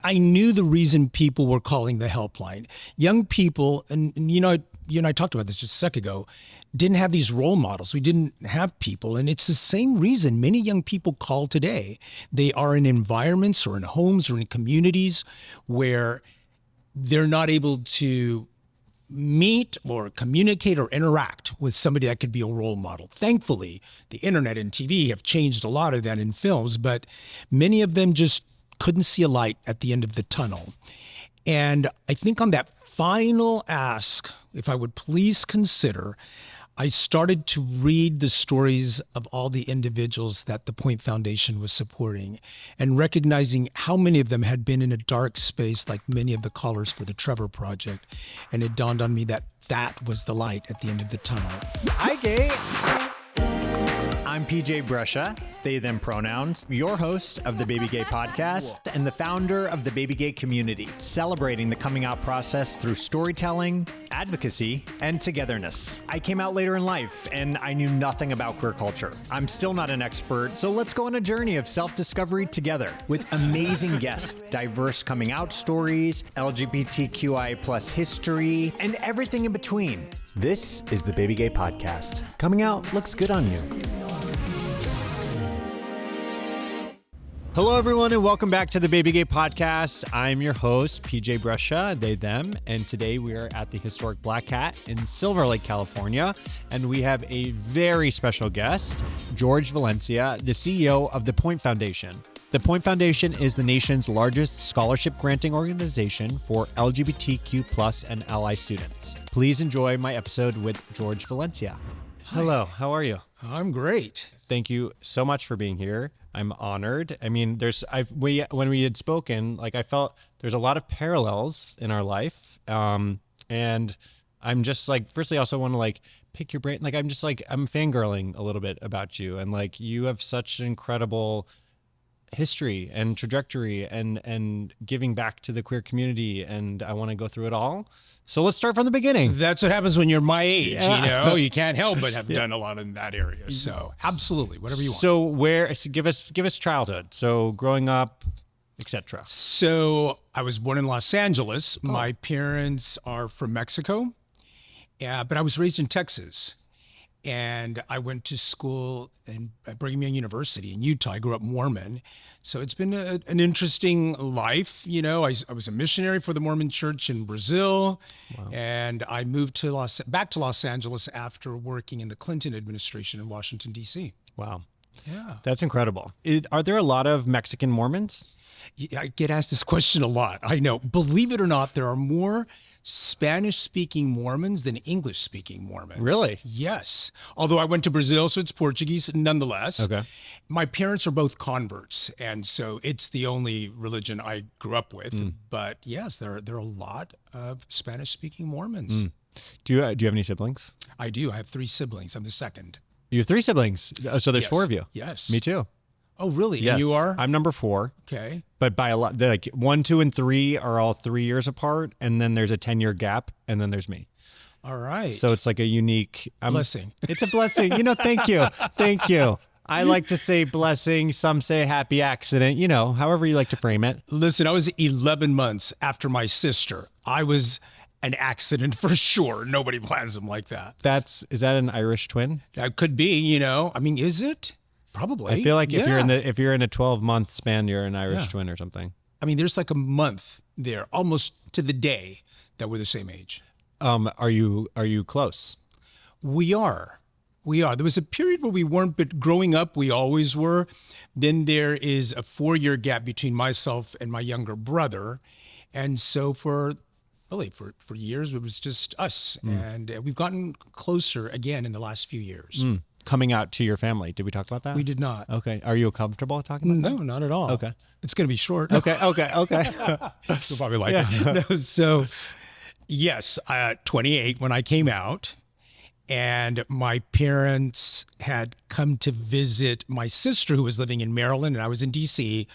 I knew the reason people were calling the helpline. Young people, and you and I talked about this just a second ago, didn't have these role models. We didn't have people. And it's the same reason many young people call today. They are in environments or in homes or in communities where they're not able to meet or communicate or interact with somebody that could be a role model. Thankfully, the internet and TV have changed a lot of that in films, but many of them just couldn't see a light at the end of the tunnel. And I think on that final ask, if I would please consider, I started to read the stories of all the individuals that the Point Foundation was supporting and recognizing how many of them had been in a dark space like many of the callers for the Trevor Project. And it dawned on me that that was the light at the end of the tunnel. Hi, gay. I'm PJ Brescia, they, them pronouns, your host of the BabyGay Podcast and the founder of the BabyGay community, celebrating the coming out process through storytelling, advocacy, and togetherness. I came out later in life and I knew nothing about queer culture. I'm still not an expert, so let's go on a journey of self-discovery together with amazing guests, diverse coming out stories, LGBTQI plus history, and everything in between. This is the BabyGay Podcast. Coming out looks good on you. Hello, everyone, and welcome back to the BabyGay Podcast. I'm your host, PJ Brescia, they, them, and today we are at the historic Black Cat in Silver Lake, California, and we have a very special guest, Jorge Valencia, the CEO of the Point Foundation. The Point Foundation is the nation's largest scholarship granting organization for LGBTQ plus and ally students. Please enjoy my episode with Jorge Valencia. Hello, how are you? I'm great. Thank you so much for being here. I'm honored. I mean, when we had spoken, like I felt there's a lot of parallels in our life. And I'm just like, firstly, I also want to like pick your brain. Like, I'm fangirling a little bit about you. And like, you have such an incredible history and trajectory and giving back to the queer community. And I want to go through it all. So let's start from the beginning. That's what happens when you're my age, you know, you can't help but have done a lot in that area. So absolutely, whatever you want. So give us childhood. So growing up, etc. So I was born in Los Angeles. Oh. My parents are from Mexico, but I was raised in Texas. And I went to school at Brigham Young University in Utah. I grew up Mormon. So it's been an interesting life. You know, I was a missionary for the Mormon church in Brazil. Wow. And I moved back to Los Angeles after working in the Clinton administration in Washington, D.C. Wow. Yeah. That's incredible. Are there a lot of Mexican Mormons? I get asked this question a lot. I know. Believe it or not, there are more Spanish-speaking Mormons than English-speaking Mormons. Really? Yes. Although I went to Brazil, so it's Portuguese nonetheless. Okay. My parents are both converts, and so it's the only religion I grew up with. But yes, there are a lot of Spanish-speaking Mormons. Do you have any siblings? I do. I have 3 siblings. I'm the second. You have 3 siblings? So there's 4 of you? Yes. Me too. Oh, really? Yes. And you are? I'm number 4. Okay. But by a lot, like 1, 2, and 3 are all 3 years apart, and then there's a 10-year gap, and then there's me. All right. So it's like a unique blessing. It's a blessing. You know, thank you. Thank you. I like to say blessing. Some say happy accident, you know, however you like to frame it. Listen, I was 11 months after my sister. I was an accident for sure. Nobody plans them like that. Is that an Irish twin? That could be, you know. I mean, is it? Probably. I feel like if you're in a 12-month span, you're an Irish twin or something. I mean, there's like a month there, almost to the day, that we're the same age. Are you close? We are. There was a period where we weren't, but growing up, we always were. Then there is a 4-year gap between myself and my younger brother. And so for years, it was just us. And we've gotten closer again in the last few years. Coming out to your family. Did we talk about that? We did not. Okay. Are you comfortable talking about that? No, not at all. Okay. It's going to be short. Okay. You'll probably like it. No, so, yes, 28 when I came out. And my parents had come to visit my sister who was living in Maryland, and I was in D.C.,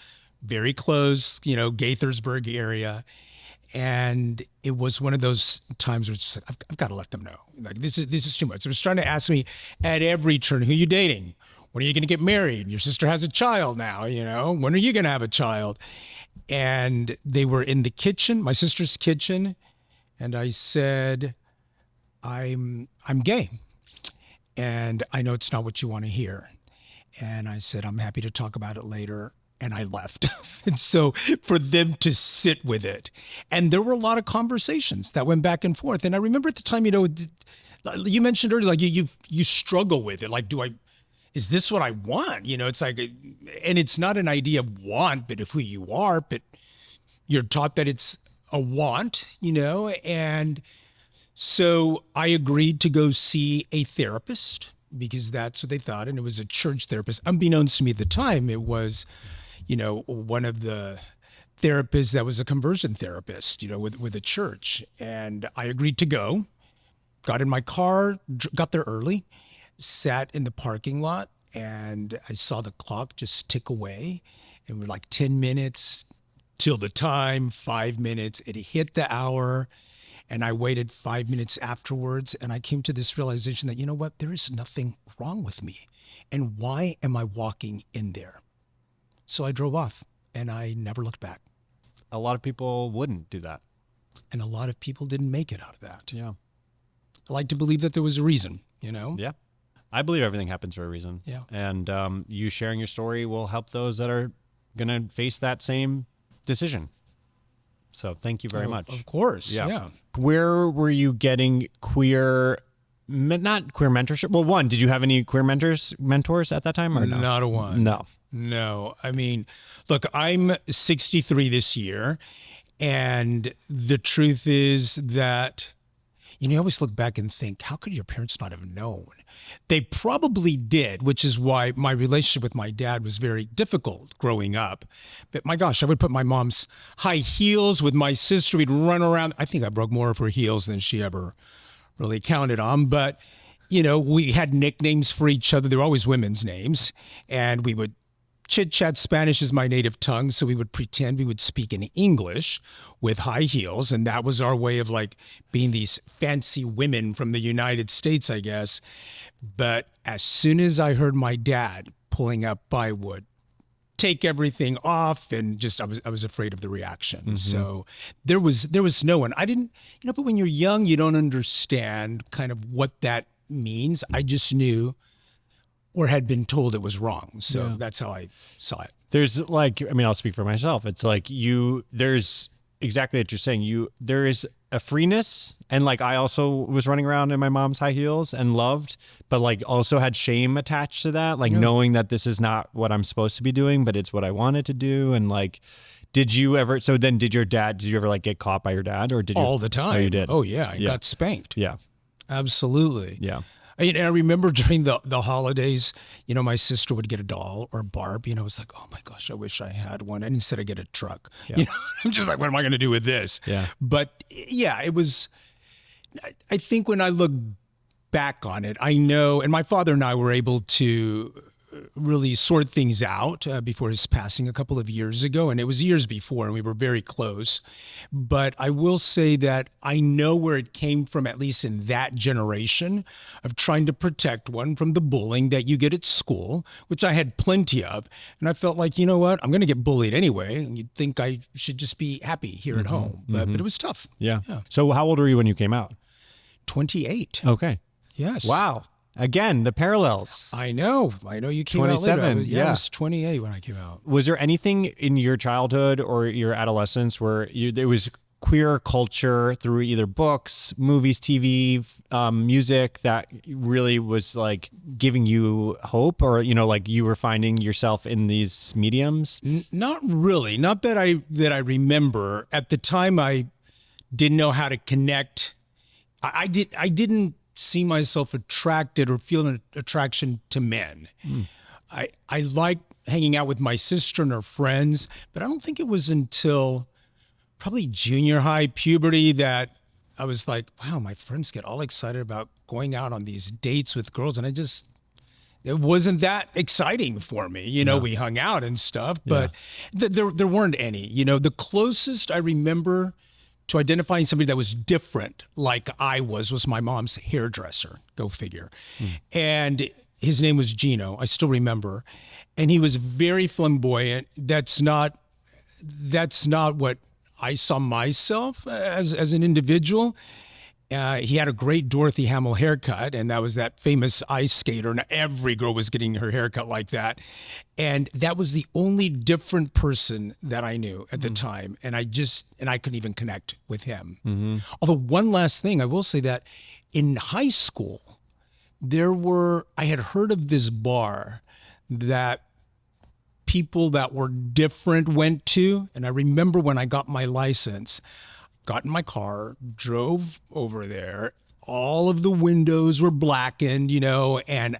very close, you know, Gaithersburg area. And it was one of those times where it's just like, I've got to let them know. Like, this is too much. It was trying to ask me at every turn, who you dating? when are you going to get married? Your sister has a child now, when are you going to have a child? And they were in the kitchen, my sister's kitchen. And I said, I'm gay. And I know it's not what you want to hear. And I said, I'm happy to talk about it later. And I left. And so for them to sit with it. And there were a lot of conversations that went back and forth. And I remember at the time, you mentioned earlier, like you struggle with it. Like, is this what I want? It's like, and it's not an idea of want, but of who you are, but you're taught that it's a want, and so I agreed to go see a therapist because that's what they thought. And it was a church therapist. Unbeknownst to me at the time, it was, one of the therapists that was a conversion therapist, with a church. And I agreed to go, got in my car, got there early, sat in the parking lot, and I saw the clock just tick away. And we're like 10 minutes till the time, 5 minutes. It hit the hour. And I waited 5 minutes afterwards, and I came to this realization that, there is nothing wrong with me. And why am I walking in there? So I drove off, and I never looked back. A lot of people wouldn't do that. And a lot of people didn't make it out of that. Yeah. I like to believe that there was a reason, Yeah. I believe everything happens for a reason. Yeah. And you sharing your story will help those that are going to face that same decision. So thank you very much. Of course. Yeah. Where were you getting not queer mentorship? Well, one, did you have any queer mentors at that time or no? Not a one. No. I mean, look, I'm 63 this year. And the truth is that, you always look back and think, how could your parents not have known? They probably did, which is why my relationship with my dad was very difficult growing up. But my gosh, I would put my mom's high heels with my sister. We'd run around. I think I broke more of her heels than she ever really counted on. But, we had nicknames for each other. They were always women's names. And we would chit-chat. Spanish is my native tongue, so we would pretend we would speak in English with high heels, and that was our way of like being these fancy women from the United States, I guess. But as soon as I heard my dad pulling up, I would take everything off, and just I was afraid of the reaction. Mm-hmm. So there was no one. I didn't, but when you're young, you don't understand kind of what that means. I just knew, or had been told it was wrong. So that's how I saw it. There's I'll speak for myself. It's like there's exactly what you're saying. There is a freeness. And I also was running around in my mom's high heels and loved, but also had shame attached to that. Knowing that this is not what I'm supposed to be doing, but it's what I wanted to do. And did you ever get caught by your dad, or did you? All the time. Oh, you did? Oh yeah. I got spanked. Yeah. Absolutely. Yeah. And I remember during the holidays, my sister would get a doll or Barb. It was like, oh my gosh, I wish I had one. And instead I get a truck. Yeah. I'm just like, what am I going to do with this? Yeah. But yeah, it was, I think when I look back on it, I know, and my father and I were able to really sort things out before his passing a couple of years ago. And it was years before, and we were very close. But I will say that I know where it came from, at least in that generation, of trying to protect one from the bullying that you get at school, which I had plenty of. And I felt like, you know what, I'm going to get bullied anyway. And you'd think I should just be happy here at home. But it was tough. Yeah. So how old were you when you came out? 28. Okay. Yes. Wow. Again, the parallels. I know you came out later. 27. I was 28 when I came out. Was there anything in your childhood or your adolescence where there was queer culture through either books, movies, TV, music that really was giving you hope, or you were finding yourself in these mediums? Not really. Not that I remember. At the time, I didn't know how to connect. I didn't see myself attracted or feel an attraction to men. I like hanging out with my sister and her friends, but I don't think it was until probably junior high, puberty, that I was like, wow, my friends get all excited about going out on these dates with girls. And it wasn't that exciting for me. We hung out and stuff, but there weren't any. The closest I remember to identifying somebody that was different like I was my mom's hairdresser. Go figure. And His name was Gino. I still remember. And he was very flamboyant. That's not what I saw myself as an individual. He had a great Dorothy Hamill haircut, and that was that famous ice skater, and every girl was getting her haircut like that. And that was the only different person that I knew at the time. And I couldn't even connect with him. Although one last thing, I will say that in high school, I had heard of this bar that people that were different went to. And I remember when I got my license, got in my car, drove over there. All of the windows were blackened, and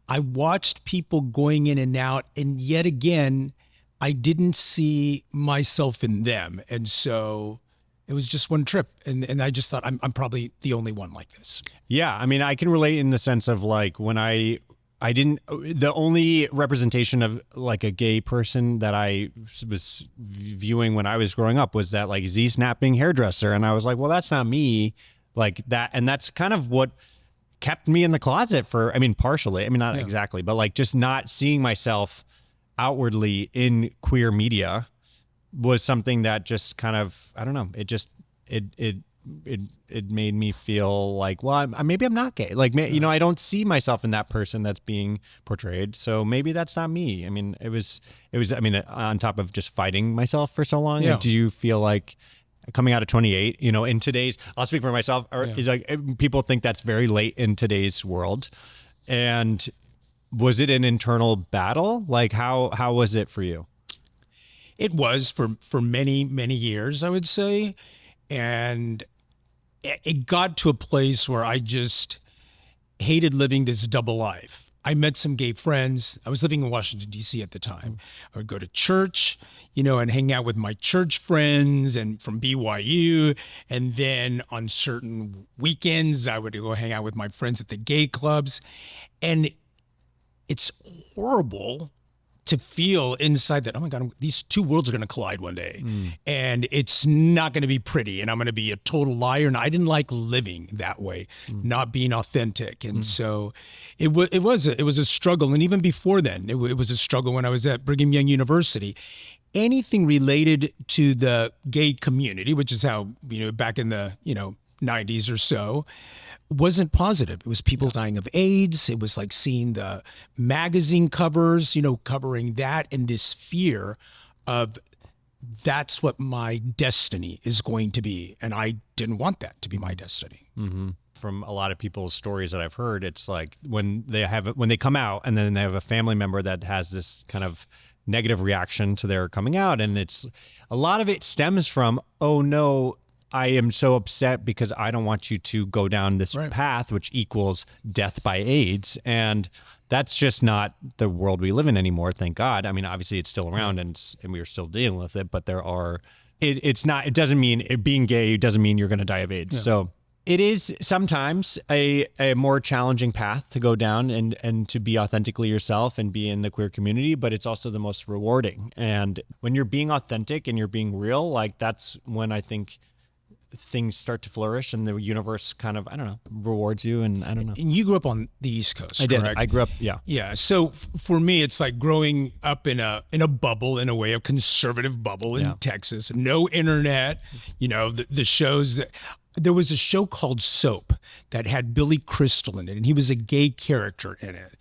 I watched people going in and out. And yet again, I didn't see myself in them. And so it was just one trip. And I just thought, I'm probably the only one like this. Yeah. I mean, I can relate in the sense of like when the only representation of like a gay person that I was viewing when I was growing up was that like Z-snapping hairdresser. And I was like, well, that's not me like that. And that's kind of what kept me in the closet partially, not exactly, but like just not seeing myself outwardly in queer media was something that just kind of, I don't know, it made me feel like, well, maybe I'm not gay. Like, I don't see myself in that person that's being portrayed. So maybe that's not me. I mean, it was, on top of just fighting myself for so long. Yeah. Do you feel like coming out of 28, in today's, I'll speak for myself, it's like people think that's very late in today's world. And was it an internal battle? Like how was it for you? It was for many, many years, I would say. And it got to a place where I just hated living this double life. I met some gay friends. I was living in Washington, D.C. at the time. I would go to church, and hang out with my church friends and from BYU. And then on certain weekends, I would go hang out with my friends at the gay clubs. And it's horrible to feel inside that, oh my God, these two worlds are going to collide one day. And it's not going to be pretty. And I'm going to be a total liar. And I didn't like living that way, not being authentic. And so it was a struggle. And even before then, it was a struggle when I was at Brigham Young University. Anything related to the gay community, which is how, back in the, 90s or so, wasn't positive. It was people dying of AIDS. It was like seeing the magazine covers, covering that, and this fear of that's what my destiny is going to be. And I didn't want that to be my destiny. Mm-hmm. From a lot of people's stories that I've heard, it's like when they come out and then they have a family member that has this kind of negative reaction to their coming out. And it's a lot of it stems from, oh no, I am so upset because I don't want you to go down this path, which equals death by AIDS. And that's just not the world we live in anymore. Thank God. I mean, obviously it's still around and we're still dealing with it, but it doesn't mean being gay doesn't mean you're going to die of AIDS. Yeah. So it is sometimes a more challenging path to go down and to be authentically yourself and be in the queer community, but it's also the most rewarding. And when you're being authentic and you're being real, like that's when I think things start to flourish and the universe kind of, I don't know, rewards you. And I don't know. And you grew up on the East Coast, I correct? did. I grew up, yeah. Yeah. So for me, it's like growing up in a bubble, in a way, a conservative bubble in Texas. No internet, the shows that... There was a show called Soap that had Billy Crystal in it, and he was a gay character in it.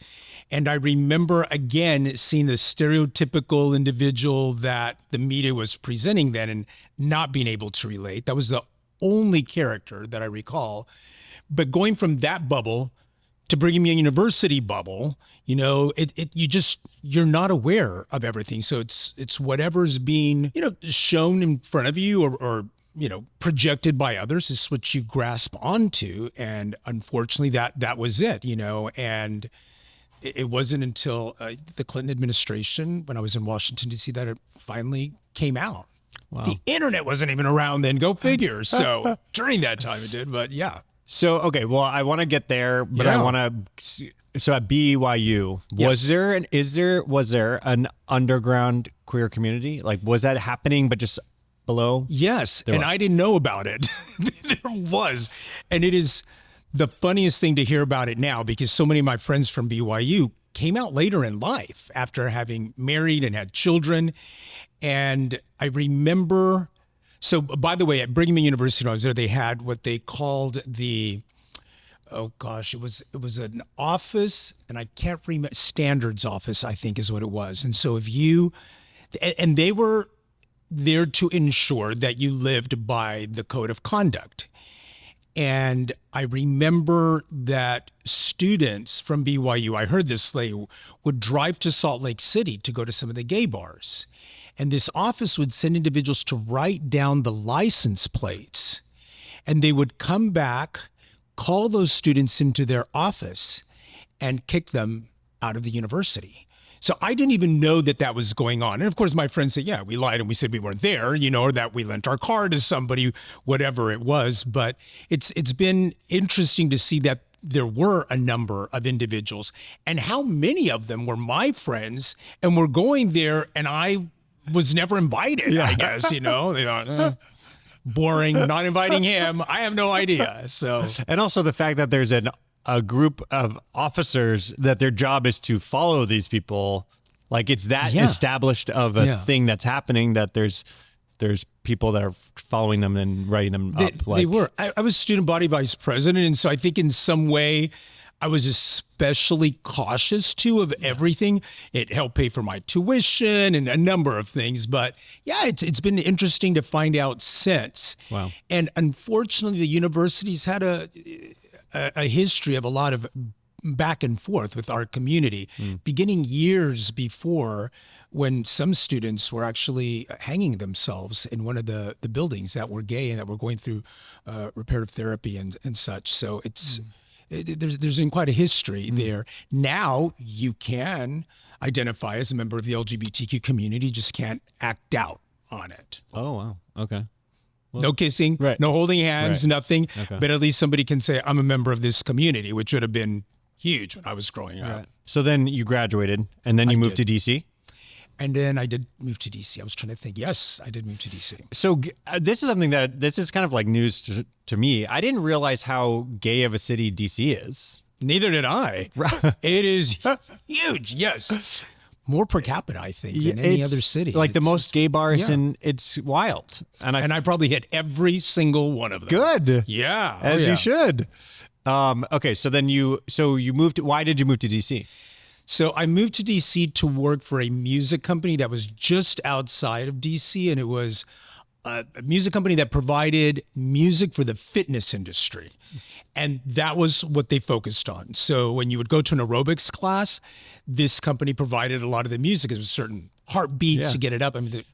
And I remember, again, seeing the stereotypical individual that the media was presenting then and not being able to relate. That was the only character that I recall. But going from that bubble to Brigham Young University bubble, you're not aware of everything. So it's whatever's being, shown in front of you or projected by others is what you grasp onto. And unfortunately that was it, and it wasn't until the Clinton administration, when I was in Washington, D.C., that it finally came out. Wow. The internet wasn't even around then, go figure. So during that time it did, but yeah. So, okay, well, I want to get there, but I want to, so at BYU, was there an underground queer community? Like, was that happening, but just below? Yes, and I didn't know about it. There was, and it is the funniest thing to hear about it now, because so many of my friends from BYU came out later in life after having married and had children. And I remember, so by the way, at Brigham Young University when I was there, they had what they called the, oh gosh, it was an office, and I can't remember, standards office, I think is what it was. And so if you, and they were there to ensure that you lived by the code of conduct. And I remember that students from BYU, I heard this, they would drive to Salt Lake City to go to some of the gay bars. And this office would send individuals to write down the license plates. And they would come back, call those students into their office, and kick them out of the university. So I didn't even know that that was going on. And of course, my friends said, yeah, we lied and we said we weren't there, or that we lent our car to somebody, whatever it was. But it's been interesting to see that there were a number of individuals, and how many of them were my friends and were going there, and I was never invited, I guess, They thought, boring, not inviting him. I have no idea. So, and also the fact that there's a group of officers that their job is to follow these people, like it's that established of a thing that's happening, that there's people that are following them and writing them up. They were. I was student body vice president, and so I think in some way I was especially cautious too of everything. It helped pay for my tuition and a number of things. But yeah, it's been interesting to find out since. Wow. And unfortunately, the university's had a history of a lot of back and forth with our community, beginning years before, when some students were actually hanging themselves in one of the buildings that were gay and that were going through reparative therapy and such. So there's been quite a history there. Now you can identify as a member of the LGBTQ community, just can't act out on it. Oh, wow. Okay. Well, no kissing, no holding hands, nothing. Okay. But at least somebody can say, I'm a member of this community, which would have been huge when I was growing up. So then you graduated, and then you moved to D.C.? And then I did move to D.C. I was trying to think. Yes, I did move to D.C. So this is something this is kind of like news to me. I didn't realize how gay of a city D.C. is. Neither did I. It is huge, yes. More per capita, I think, than any other city. Like the most gay bars, and it's wild. And I probably hit every single one of them. Good. Yeah. As you should. Okay, so then you moved. Why did you move to D.C.? So I moved to D.C. to work for a music company that was just outside of D.C., and it was a music company that provided music for the fitness industry. And that was what they focused on. So when you would go to an aerobics class, this company provided a lot of the music. It was certain heartbeats to get it up. I mean,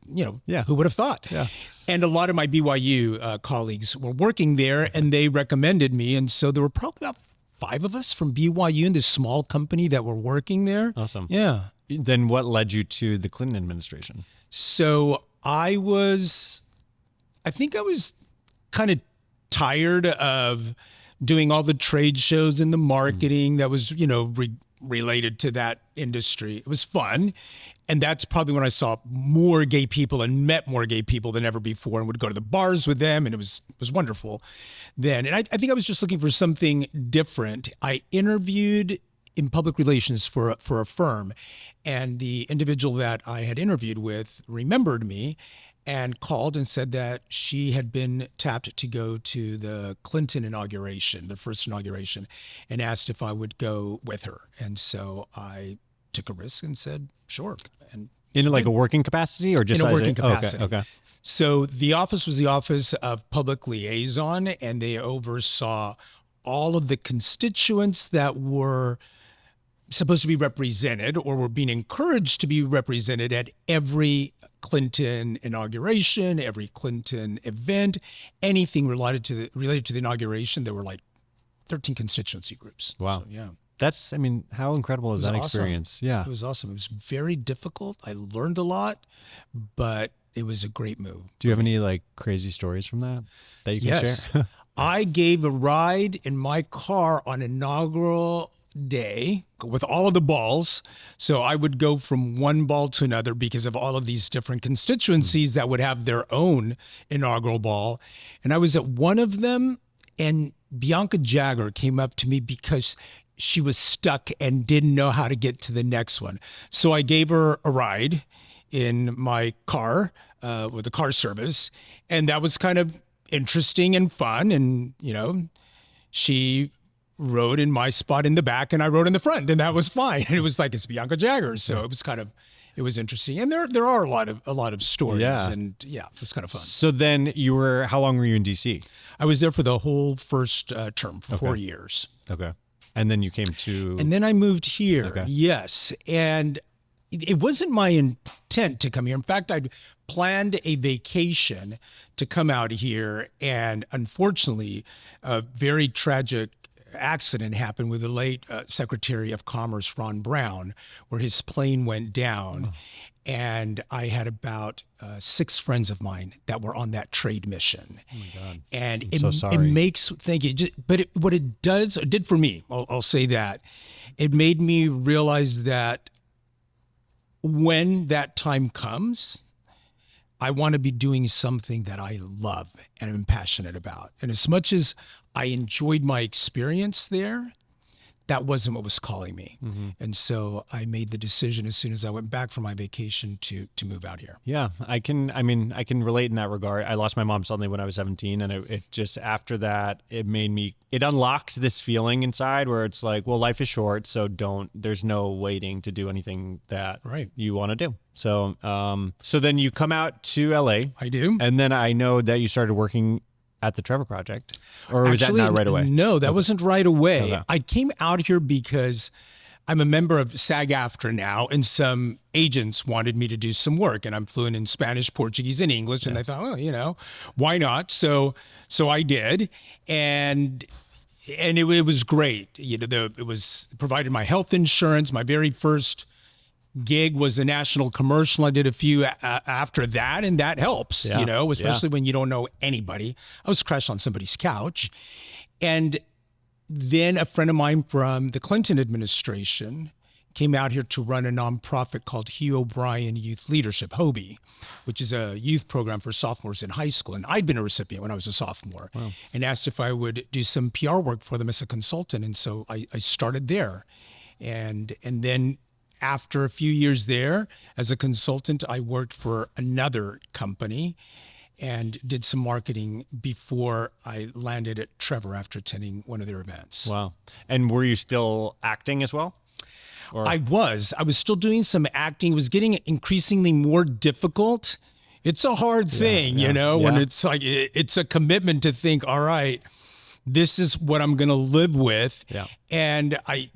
who would have thought? Yeah. And a lot of my BYU colleagues were working there, and they recommended me. And so there were probably about 5 of us from BYU in this small company that were working there. Awesome. Yeah. Then what led you to the Clinton administration? So I think I was kind of tired of doing all the trade shows and the marketing that was, related to that industry. It was fun. And that's probably when I saw more gay people and met more gay people than ever before, and would go to the bars with them. And it was wonderful then. And I think I was just looking for something different. I interviewed in public relations for a firm, and the individual that I had interviewed with remembered me and called and said that she had been tapped to go to the Clinton inauguration, the first inauguration, and asked if I would go with her. And so I took a risk and said, sure. And in like a working capacity, or just in a working capacity? Okay. So the office was the Office of Public Liaison, and they oversaw all of the constituents that were supposed to be represented or were being encouraged to be represented at every Clinton inauguration, every Clinton event, anything related to the inauguration. There were like 13 constituency groups. Wow. So, yeah. That's, how incredible is that experience? Awesome. Yeah. It was awesome. It was very difficult. I learned a lot, but it was a great move. Do you have any like crazy stories from that you can share? I gave a ride in my car on inaugural day with all of the balls. So I would go from one ball to another because of all of these different constituencies that would have their own inaugural ball. And I was at one of them, and Bianca Jagger came up to me because she was stuck and didn't know how to get to the next one. So I gave her a ride in my car with the car service. And that was kind of interesting and fun. And, she rode in my spot in the back and I rode in the front, and that was fine. And it was like, it's Bianca Jagger. So it was interesting. And there are a lot of stories. Yeah. And it was kind of fun. So then how long were you in DC? I was there for the whole first term for 4 years. Okay. And then you came to... And then I moved here. Okay. Yes. And it wasn't my intent to come here. In fact, I'd planned a vacation to come out here. And unfortunately, a very tragic accident happened with the late Secretary of Commerce, Ron Brown, where his plane went down. And I had about 6 friends of mine that were on that trade mission. Oh my God. And it makes, thank you. What it did for me, I'll say that, it made me realize that when that time comes, I want to be doing something that I love and am passionate about. And as much as I enjoyed my experience there, that wasn't what was calling me. Mm-hmm. And so I made the decision as soon as I went back from my vacation to move out here. Yeah, I can relate in that regard. I lost my mom suddenly when I was 17. And it just, after that, it unlocked this feeling inside where it's like, well, life is short. So there's no waiting to do anything that you want to do. So, so then you come out to LA. I do. And then I know that you started working at the Trevor Project, or was that not right away? No, that wasn't right away. Okay. I came out here because I'm a member of SAG-AFTRA now, and some agents wanted me to do some work, and I'm fluent in Spanish, Portuguese, and English, and I thought, well, why not? So I did, and it was great. It was provided my health insurance. My very first gig was a national commercial. I did a few after that, and that helps, especially when you don't know anybody. I was crashed on somebody's couch. And then a friend of mine from the Clinton administration came out here to run a nonprofit called Hugh O'Brien Youth Leadership, HOBY, which is a youth program for sophomores in high school. And I'd been a recipient when I was a sophomore. Wow. And asked if I would do some PR work for them as a consultant. And so I started there. And then after a few years there as a consultant, I worked for another company and did some marketing before I landed at Trevor after attending one of their events. Wow. And were you still acting as well? Or? I was still doing some acting. It was getting increasingly more difficult. It's a hard thing, when it's like, it's a commitment to think, all right, this is what I'm going to live with. Yeah. And I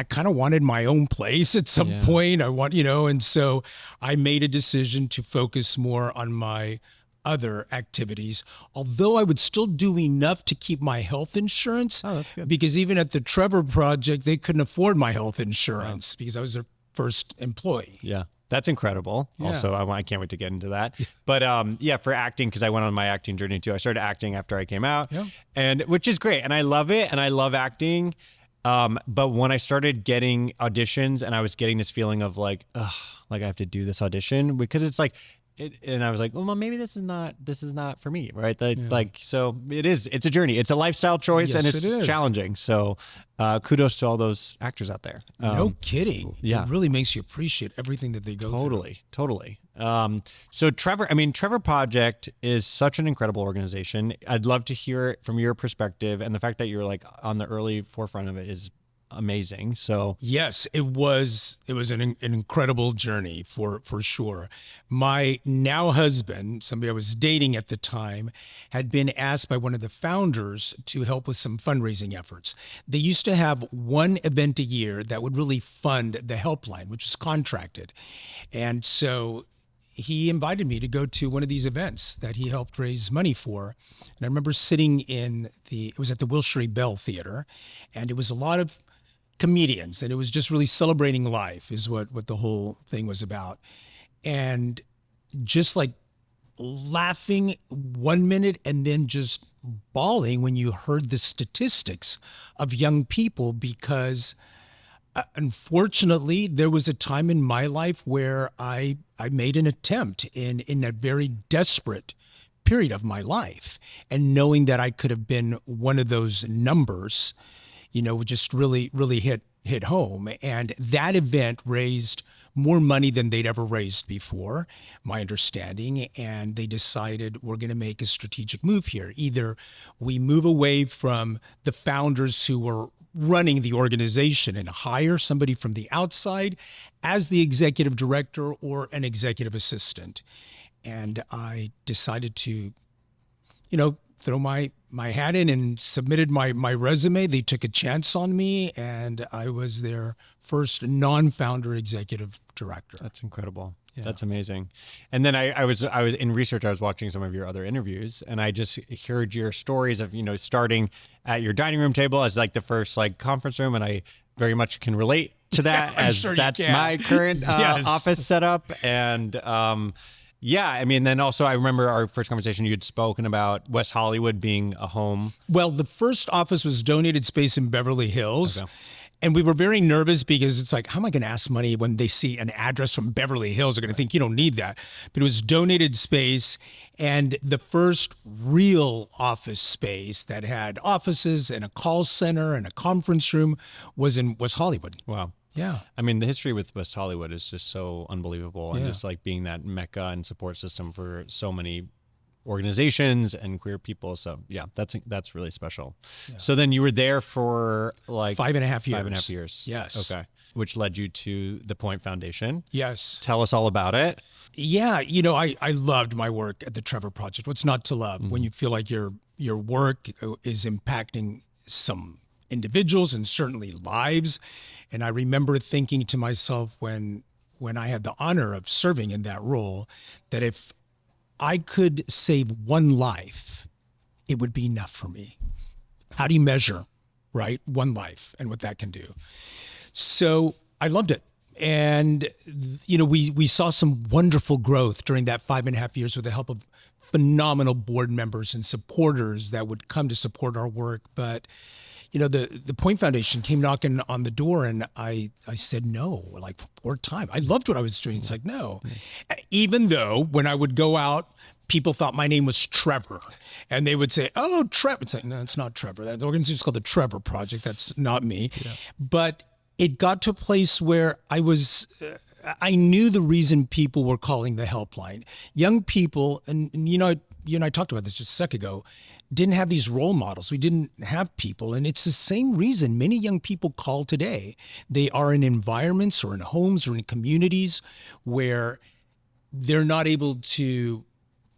kind of wanted my own place at some point. And so I made a decision to focus more on my other activities, although I would still do enough to keep my health insurance. Oh, that's good. Because even at the Trevor Project, they couldn't afford my health insurance because I was their first employee. Yeah. That's incredible. Yeah. Also, I can't wait to get into that. But for acting, because I went on my acting journey too. I started acting after I came out, and which is great. And I love it. And I love acting. But when I started getting auditions and I was getting this feeling of like, ugh, like I have to do this audition because it's like, and I was like, well, maybe this is not for me. Right. So it's a journey. It's a lifestyle choice and it's challenging. So, kudos to all those actors out there. No kidding. Yeah. It really makes you appreciate everything that they go through. Totally. So Trevor Project is such an incredible organization. I'd love to hear it from your perspective, and the fact that you're like on the early forefront of it is amazing. So yes, it was an incredible journey for sure. My now husband, somebody I was dating at the time, had been asked by one of the founders to help with some fundraising efforts. They used to have one event a year that would really fund the helpline, which was contracted. And so he invited me to go to one of these events that he helped raise money for. And I remember sitting it was at the Wilshire Bell Theater, and it was a lot of comedians, and it was just really celebrating life is what the whole thing was about. And just like laughing 1 minute and then just bawling when you heard the statistics of young people, because unfortunately there was a time in my life where I made an attempt in a very desperate period of my life. And knowing that I could have been one of those numbers, just really, really hit home. And that event raised more money than they'd ever raised before, my understanding. And they decided we're going to make a strategic move here. Either we move away from the founders who were running the organization and hire somebody from the outside as the executive director or an executive assistant. And I decided to, throw my hat in and submitted my resume. They took a chance on me, and I was their first non-founder executive director. That's incredible. Yeah. That's amazing. And then I was in research. I was watching some of your other interviews, and I just heard your stories of starting at your dining room table as like the first conference room, and I very much can relate to that as sure that's my current Yes. office setup. And then also I remember our first conversation. You had spoken about West Hollywood being a home. Well, the first office was donated space in Beverly Hills. Okay. And we were very nervous because it's like, how am I going to ask money when they see an address from Beverly Hills? They're going to think you don't need that. But it was donated space. And the first real office space that had offices and a call center and a conference room was in West Hollywood. Wow. Yeah. I mean, the history with West Hollywood is just so unbelievable. And Yeah. just being that mecca and support system for so many organizations and queer people. So yeah, that's really special. Yeah. So then you were there for 5.5 years. 5.5 years. Yes. Okay. Which led you to the Point Foundation. Yes. Tell us all about it. Yeah. I loved my work at the Trevor Project. What's not to love when you feel like your work is impacting some individuals and certainly lives. And I remember thinking to myself when I had the honor of serving in that role, that if I could save one life, it would be enough for me. How do you measure, right? One life and what that can do. So I loved it. And, we saw some wonderful growth during that 5.5 years with the help of phenomenal board members and supporters that would come to support our work. But, the Point Foundation came knocking on the door, and I said no, 4 times. I loved what I was doing. It's like, no. Even though when I would go out, people thought my name was Trevor, and they would say, oh, Trevor. It's like, no, it's not Trevor. The organization is called the Trevor Project. That's not me. Yeah. But it got to a place where I knew the reason people were calling the helpline. Young people, and you and I talked about this just a second ago, didn't have these role models. We didn't have people. And it's the same reason many young people call today. They are in environments or in homes or in communities where they're not able to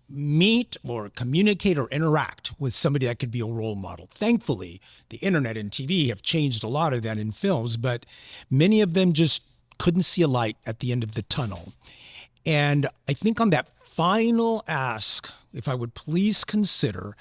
meet or communicate or interact with somebody that could be a role model. Thankfully, the internet and TV have changed a lot of that in films, but many of them just couldn't see a light at the end of the tunnel. And I think on that final ask, if I would please consider,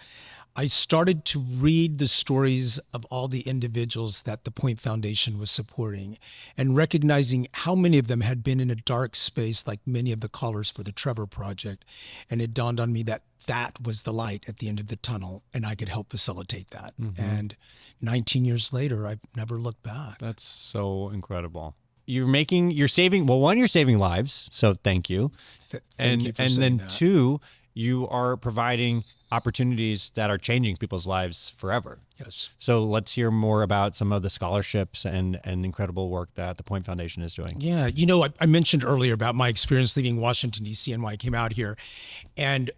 I started to read the stories of all the individuals that the Point Foundation was supporting and recognizing how many of them had been in a dark space like many of the callers for the Trevor Project. And it dawned on me that that was the light at the end of the tunnel, and I could help facilitate that. Mm-hmm. And 19 years later, I've never looked back. That's so incredible. You're saving lives. So thank you. Thank you for and saying then that. 2, you are providing opportunities that are changing people's lives forever. Yes. So let's hear more about some of the scholarships and incredible work that the Point Foundation is doing. Yeah. I mentioned earlier about my experience leaving Washington, D.C. and why I came out here. And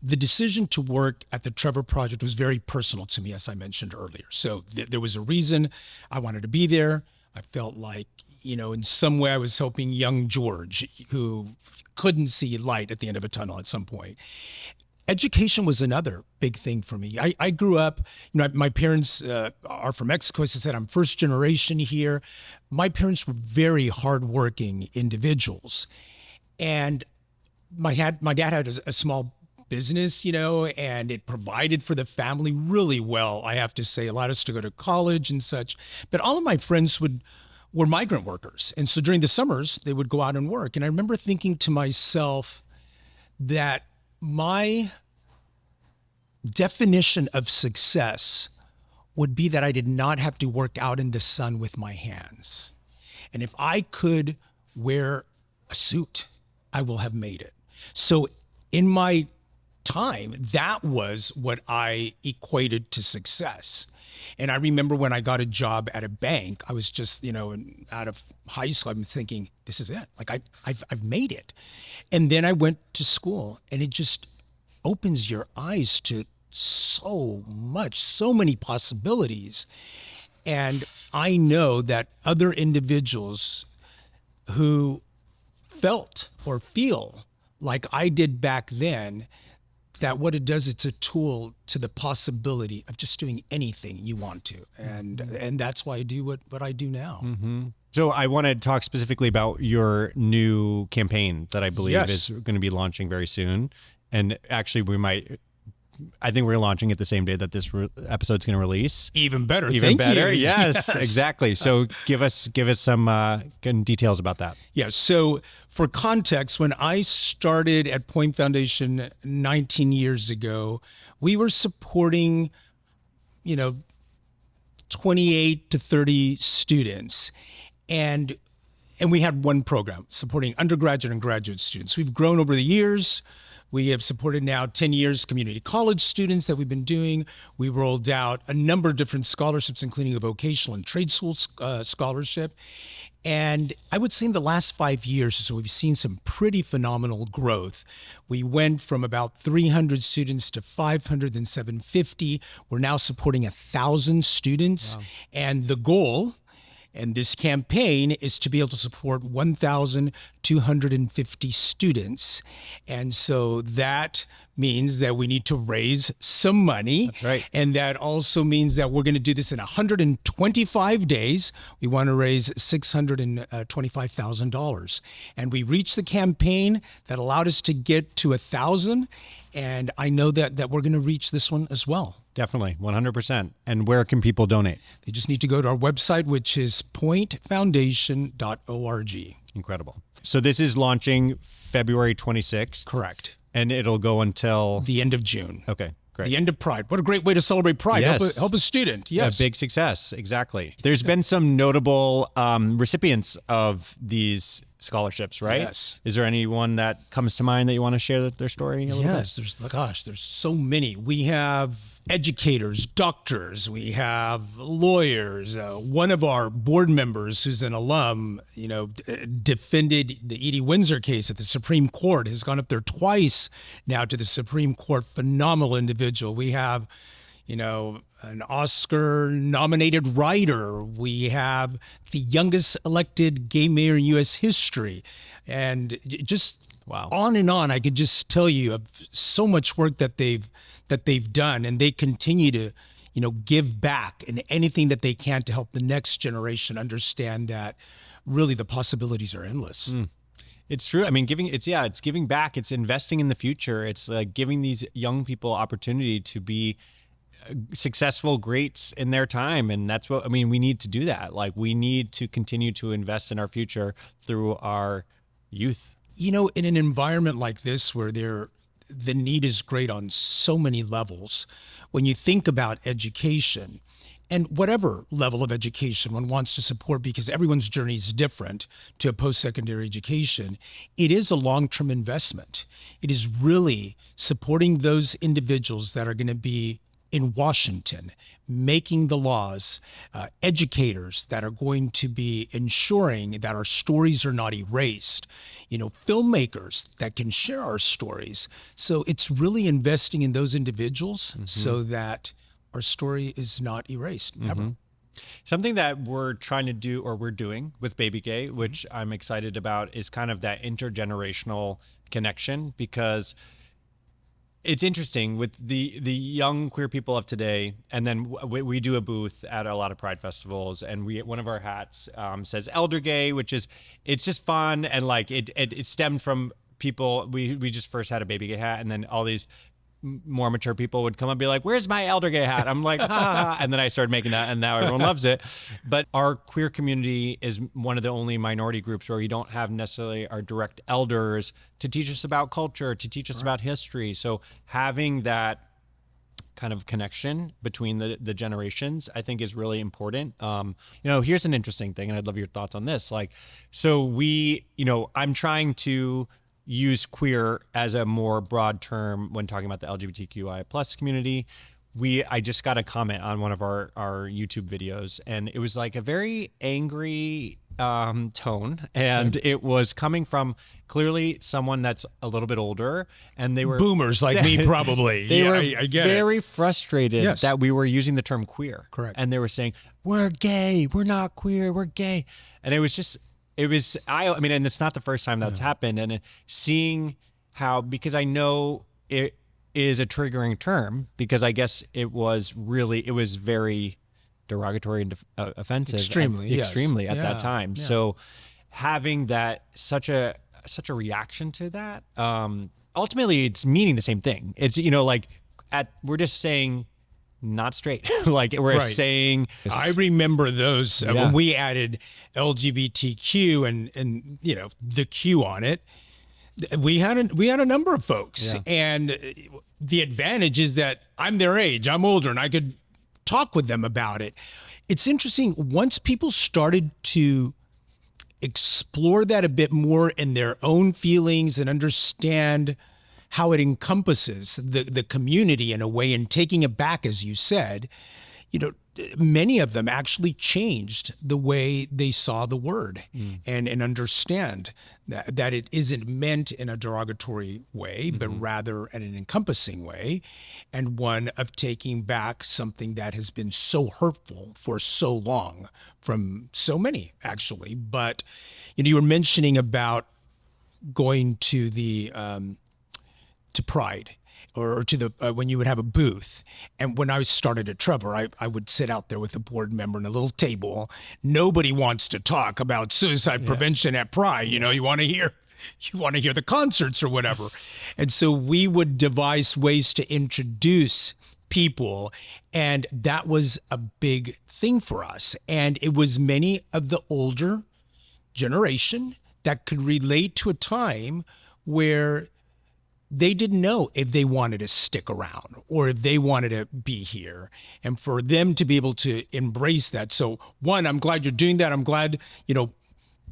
the decision to work at the Trevor Project was very personal to me, as I mentioned earlier. So there was a reason I wanted to be there. I felt like, in some way I was helping young George, who couldn't see light at the end of a tunnel at some point. Education was another big thing for me. I grew up, my parents are from Mexico. As I said, I'm first generation here. My parents were very hardworking individuals. And my dad had a small business, and it provided for the family really well, I have to say. Allowed us to go to college and such. But all of my friends were migrant workers. And so during the summers, they would go out and work. And I remember thinking to myself that my definition of success would be that I did not have to work out in the sun with my hands. And if I could wear a suit, I will have made it. So in my time, that was what I equated to success. And I remember when I got a job at a bank, I was just, out of high school, I'm thinking, this is it. Like I've made it. And then I went to school, and it just opens your eyes to so much, so many possibilities. And I know that other individuals who felt or feel like I did back then, that what it does, it's a tool to the possibility of just doing anything you want to. And that's why I do what I do now. Mm-hmm. So I want to talk specifically about your new campaign that I believe is going to be launching very soon. And actually I think we're launching it the same day that this episode's going to release. Even better. Even better. You. Yes, exactly. So give us some details about that. Yeah. So for context, when I started at Point Foundation 19 years ago, we were supporting, 28 to 30 students. And we had one program supporting undergraduate and graduate students. We've grown over the years. We have supported now 10 years community college students that we've been doing. We rolled out a number of different scholarships, including a vocational and trade school scholarship. And I would say in the last 5 years or so, we've seen some pretty phenomenal growth. We went from about 300 students to 500, then 750. We're now supporting 1,000 students. Wow. And the goal, and this campaign, is to be able to support 1,250 students. And so that means that we need to raise some money. That's right. And that also means that we're going to do this in 125 days. We want to raise $625,000. And we reached the campaign that allowed us to get to 1,000. And I know that we're going to reach this one as well. Definitely, 100%. And where can people donate? They just need to go to our website, which is pointfoundation.org. Incredible. So this is launching February 26th. Correct. And it'll go until the end of June. Okay, great. The end of Pride. What a great way to celebrate Pride. Yes. Help a student. Yes. A big success. Exactly. There's been some notable recipients of these scholarships, right? Yes. Is there anyone that comes to mind that you want to share their story a little bit? Yes. There's so many. We have educators, doctors, we have lawyers. One of our board members, who's an alum, defended the Edie Windsor case at the Supreme Court, has gone up there twice now to the Supreme Court. Phenomenal individual. We have, an Oscar-nominated writer. We have the youngest elected gay mayor in U.S. history. And just on and on. I could just tell you of so much work that they've done, and they continue to, give back in anything that they can to help the next generation understand that really the possibilities are endless. Mm. It's true. I mean, it's giving back. It's investing in the future. It's like giving these young people opportunity to be successful greats in their time. And that's what, we need to do that. Like, we need to continue to invest in our future through our youth. In an environment like this where the need is great on so many levels, when you think about education, and whatever level of education one wants to support, because everyone's journey is different to a post-secondary education, it is a long-term investment. It is really supporting those individuals that are going to be in Washington, making the laws, educators that are going to be ensuring that our stories are not erased, filmmakers that can share our stories. So it's really investing in those individuals so that our story is not erased, never. Mm-hmm. Something that we're trying to do, or we're doing with BabyGay, which I'm excited about, is kind of that intergenerational connection, because it's interesting with the young queer people of today. And then we do a booth at a lot of Pride festivals, and one of our hats says Elder Gay, which is, it's just fun. And like it stemmed from people. We just first had a BabyGay hat, and then all these more mature people would come and be like, "Where's my Elder Gay hat?" I'm like, ha, ha, ha. And then I started making that, and now everyone loves it. But our queer community is one of the only minority groups where we don't have necessarily our direct elders to teach us about culture, to teach us about history. So having that kind of connection between the generations, I think, is really important. Here's an interesting thing, and I'd love your thoughts on this. Like, so I'm trying to use queer as a more broad term when talking about the LGBTQI plus community. I just got a comment on one of our YouTube videos, and it was like a very angry tone, and it was coming from clearly someone that's a little bit older, and they were boomers like me, probably. They were I get very frustrated that we were using the term queer. Correct. And they were saying, we're gay, we're not queer, we're gay. And it was, I mean, and it's not the first time that's happened. And seeing how, because I know it is a triggering term, because I guess it was very derogatory and offensive. Extremely at that time. Yeah. So having that, such a reaction to that, ultimately it's meaning the same thing. It's, we're just saying not straight. Like we're saying. I remember those when we added LGBTQ and the Q on it. We had a number of folks, and the advantage is that I'm their age, I'm older, and I could talk with them about it. It's interesting, once people started to explore that a bit more in their own feelings and understand how it encompasses the community in a way, and taking it back, as you said, many of them actually changed the way they saw the word and understand that it isn't meant in a derogatory way, but rather in an encompassing way, and one of taking back something that has been so hurtful for so long from so many, actually. But you were mentioning about going to the to Pride, or to the when you would have a booth. And when I started at Trevor, I would sit out there with a board member in a little table. Nobody wants to talk about suicide prevention at Pride. You want to hear the concerts or whatever. And so we would devise ways to introduce people, and that was a big thing for us. And it was many of the older generation that could relate to a time where they didn't know if they wanted to stick around or if they wanted to be here, and for them to be able to embrace that. So one, I'm glad you're doing that. I'm glad,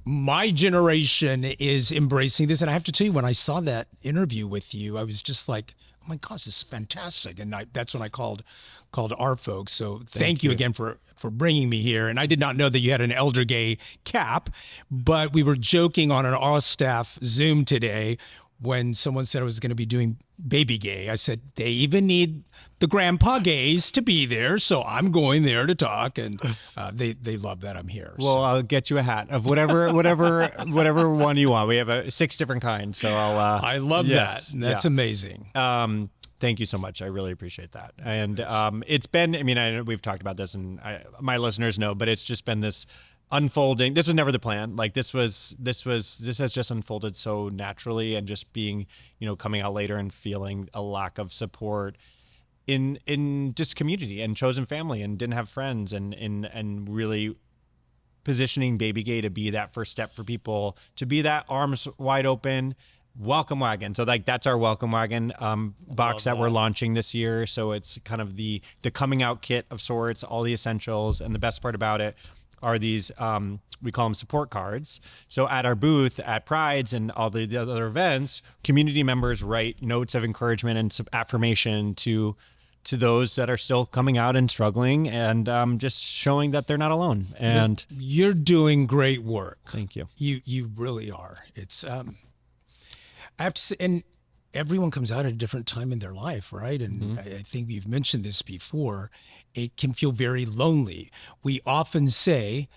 my generation is embracing this. And I have to tell you, when I saw that interview with you, I was just like, oh my gosh, this is fantastic. And that's when I called our folks. So thank you again for bringing me here. And I did not know that you had an elder gay cap, but we were joking on an all staff Zoom today when someone said I was going to be doing Baby Gay. I said, they even need the grandpa gays to be there, so I'm going there to talk, and they love that I'm here. Well, so I'll get you a hat of whatever one you want. We have 6 different kinds, so I love that. That's amazing. Thank you so much. I really appreciate that. And it's been, I know we've talked about this, and my listeners know, but it's just been this unfolding. This was never the plan. Like this has just unfolded so naturally, and just being, coming out later and feeling a lack of support in just community and chosen family, and didn't have friends, and really positioning Baby Gay to be that first step for people, to be that arms wide open welcome wagon. So that's our welcome wagon box that we're launching this year. So it's kind of the coming out kit of sorts, all the essentials. And the best part about it are these, we call them support cards. So at our booth at Prides and all the other events, community members write notes of encouragement and some affirmation to those that are still coming out and struggling, and just showing that they're not alone. And you're doing great work. Thank you. You really are. It's I have to say, and everyone comes out at a different time in their life, right? And I think you've mentioned this before. It can feel very lonely. We often say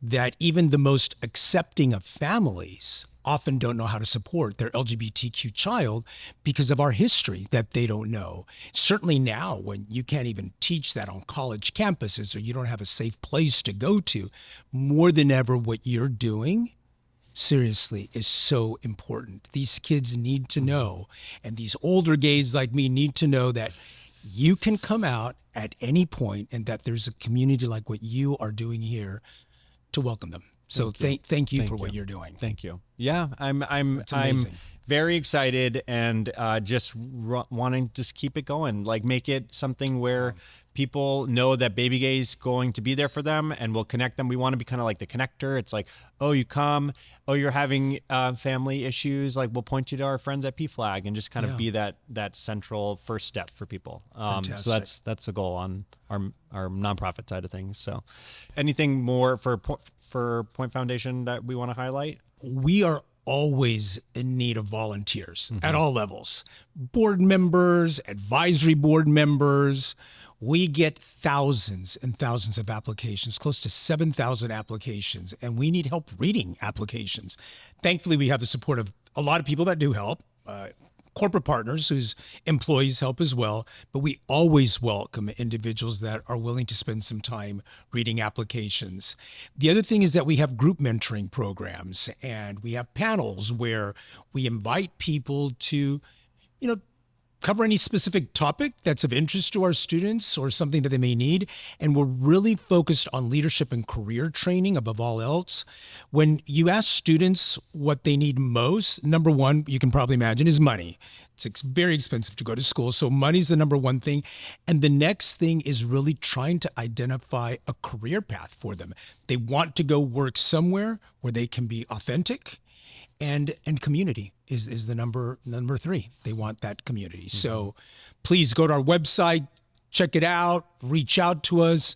that even the most accepting of families often don't know how to support their LGBTQ child because of our history that they don't know. Certainly now, when you can't even teach that on college campuses, or you don't have a safe place to go to, more than ever, what you're doing, seriously, is so important. These kids need to know, and these older gays like me need to know that you can come out at any point, and that there's a community like what you are doing here to welcome them. So thank you for what you're doing. Thank you. Yeah, I'm very excited and just wanting to just keep it going. Like make it something where people know that BabyGay is going to be there for them and we'll connect them. We want to be kind of like the connector. It's like, oh, you come, oh, you're having family issues. Like we'll point you to our friends at PFLAG and just kind of be that central first step for people. So that's the goal on our nonprofit side of things. So anything more for Point Foundation that we want to highlight? We are always in need of volunteers at all levels. Board members, advisory board members. We get thousands and thousands of applications, close to 7,000 applications, and we need help reading applications. Thankfully, we have the support of a lot of people that do help, corporate partners whose employees help as well, but we always welcome individuals that are willing to spend some time reading applications. The other thing is that we have group mentoring programs, and we have panels where we invite people to, cover any specific topic that's of interest to our students or something that they may need. And we're really focused on leadership and career training above all else. When you ask students what they need most, number one, you can probably imagine, is money. It's very expensive to go to school. So money's the number one thing. And the next thing is really trying to identify a career path for them. They want to go work somewhere where they can be authentic, and community is the number three. They want that community. So please go to our website, check it out, reach out to us.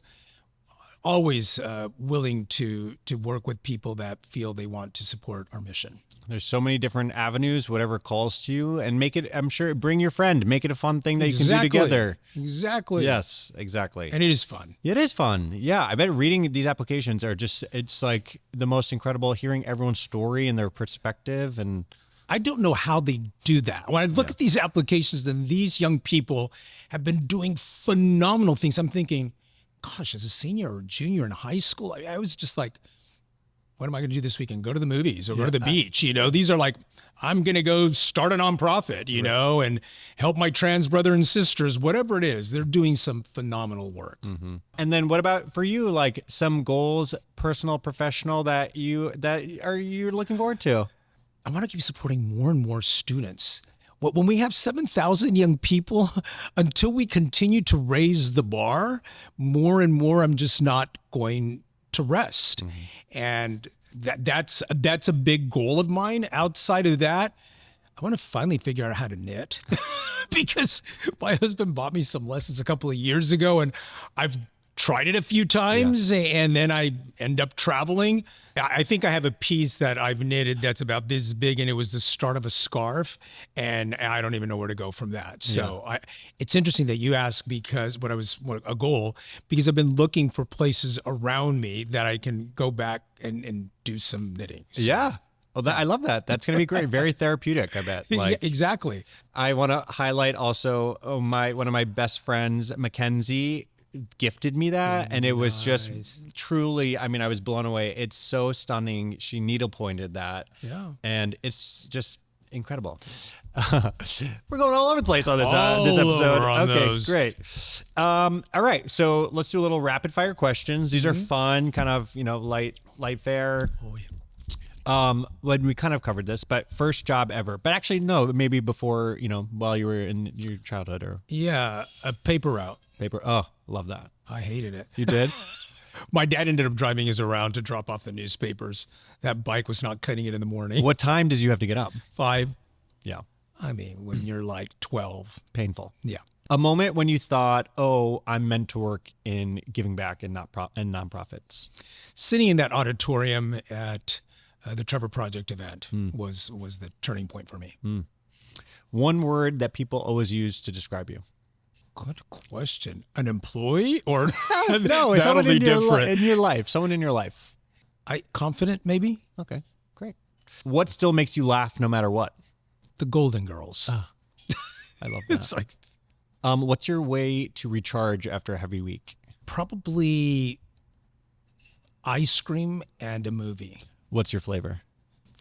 Always willing to work with people that feel they want to support our mission. There's so many different avenues, whatever calls to you, and make it, I'm sure, bring your friend, make it a fun thing that you can do together. Exactly. Yes, exactly. And it is fun. It is fun. Yeah. I bet reading these applications are it's like the most incredible, hearing everyone's story and their perspective. And I don't know how they do that. When I look at these applications, and these young people have been doing phenomenal things, I'm thinking, gosh, as a senior or junior in high school, I was just like, what am I going to do this weekend? Go to the movies or go to the beach? These are like, I'm going to go start a nonprofit, and help my trans brother and sisters, whatever it is. They're doing some phenomenal work. And then what about for you, like some goals, personal, professional, that you're looking forward to? I want to keep supporting more and more students. When we have 7,000 young people, until we continue to raise the bar, more and more, I'm just not going to rest. And that's a big goal of mine. Outside of that, I want to finally figure out how to knit because my husband bought me some lessons a couple of years ago, and I've tried it a few times, and then I end up traveling. I think I have a piece that I've knitted that's about this big, and it was the start of a scarf, and I don't even know where to go from that. So it's interesting that you ask, because a goal, because I've been looking for places around me that I can go back and do some knitting. So. Yeah. Well, I love that. That's going to be great. Very therapeutic, I bet. Yeah, exactly. I want to highlight also one of my best friends, Mackenzie, gifted me that, and it was just truly, I was blown away. It's so stunning. She needlepointed that, and it's just incredible. We're going all over the place on this episode. Okay, great. All right, so let's do a little rapid fire questions. These are fun, kind of light fare. When we kind of covered this, but first job ever. But actually, no, maybe before, while you were in your childhood or a paper route. Oh, love that. I hated it. You did? My dad ended up driving us around to drop off the newspapers. That bike was not cutting it in the morning. What time did you have to get up? 5. Yeah. When you're like 12. Painful. Yeah. A moment when you thought, oh, I'm meant to work in giving back and nonprofits. Sitting in that auditorium at the Trevor Project event was the turning point for me. One word that people always use to describe you. Good question. An employee or no? It's someone in your life. Someone in your life. Confident, maybe. Okay, great. What still makes you laugh no matter what? The Golden Girls. I love that. It's like, what's your way to recharge after a heavy week? Probably ice cream and a movie. What's your flavor?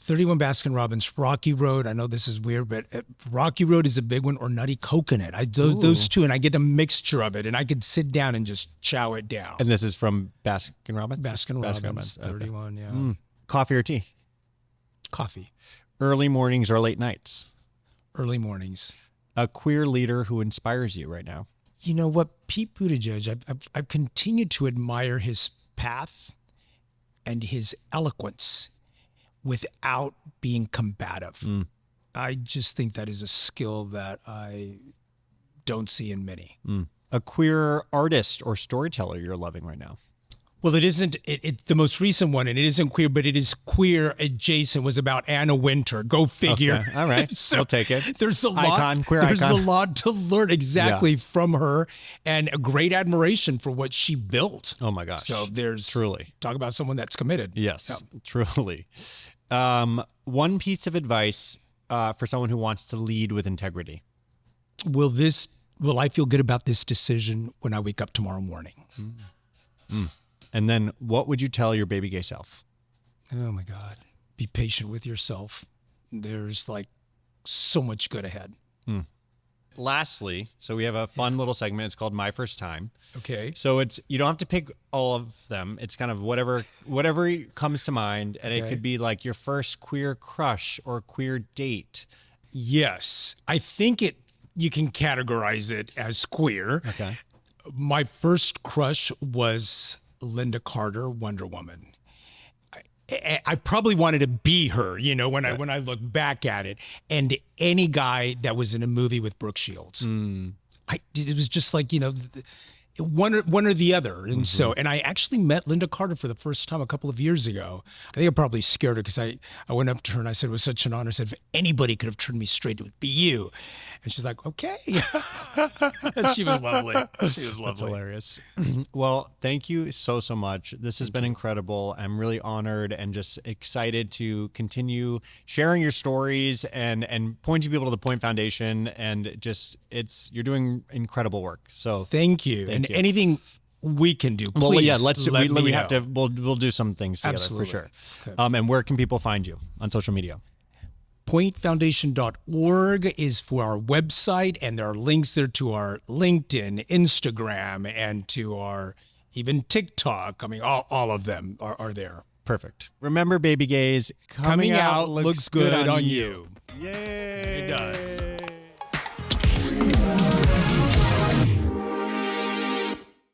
31 Baskin-Robbins, Rocky Road. I know this is weird, but Rocky Road is a big one, or Nutty Coconut. Those two, and I get a mixture of it, and I could sit down and just chow it down. And this is from Baskin-Robbins? Baskin-Robbins, 31, okay. yeah. Coffee or tea? Coffee. Early mornings or late nights? Early mornings. A queer leader who inspires you right now? You know what? Pete Buttigieg, I've continued to admire his path and his eloquence without being combative. I just think that is a skill that I don't see in many. A queer artist or storyteller you're loving right now? Well, it isn't. It's the most recent one, and it isn't queer, but it is queer adjacent. Was about Anna Wintour. Go figure. Okay. All right, So we'll take it. There's a lot. Queer there's icon. a lot to learn exactly from her, and a great admiration for what she built. Oh my gosh. So there's truly. talk about someone that's committed. Yes, Yeah. truly. One piece of advice for someone who wants to lead with integrity. Will I feel good about this decision when I wake up tomorrow morning? And then what would you tell your baby gay self? Oh my God. Be patient with yourself. There's like so much good ahead. Lastly, so we have a fun little segment. It's called My First Time. Okay. So you don't have to pick all of them. It's kind of whatever comes to mind. And it Okay. could be like your first queer crush or queer date. Yes. I think you can categorize it as queer. Okay. My first crush was Linda Carter, Wonder Woman. I probably wanted to be her, when I look back at it. And any guy that was in a movie with Brooke Shields, it was just like, one or the other. And and I actually met Linda Carter for the first time a couple of years ago. I think I probably scared her because I went up to her and I said, it was such an honor. I said, if anybody could have turned me straight, it would be you. And she's like, okay. And she was lovely. She was lovely. That's hilarious. Well, thank you so much. This has been incredible. I'm really honored and just excited to continue sharing your stories and pointing people to the Point Foundation. And just, you're doing incredible work. So thank you. And anything we can do, please. Well, yeah, let's do. Let me We have know. to. We'll do some things together. Absolutely. For sure. Okay. And where can people find you on social media? pointfoundation.org is for our website, and there are links there to our LinkedIn, Instagram, and to our even TikTok. I mean, all of them are there. Perfect. Remember, baby gays, Coming out looks good on you. Yay! It does.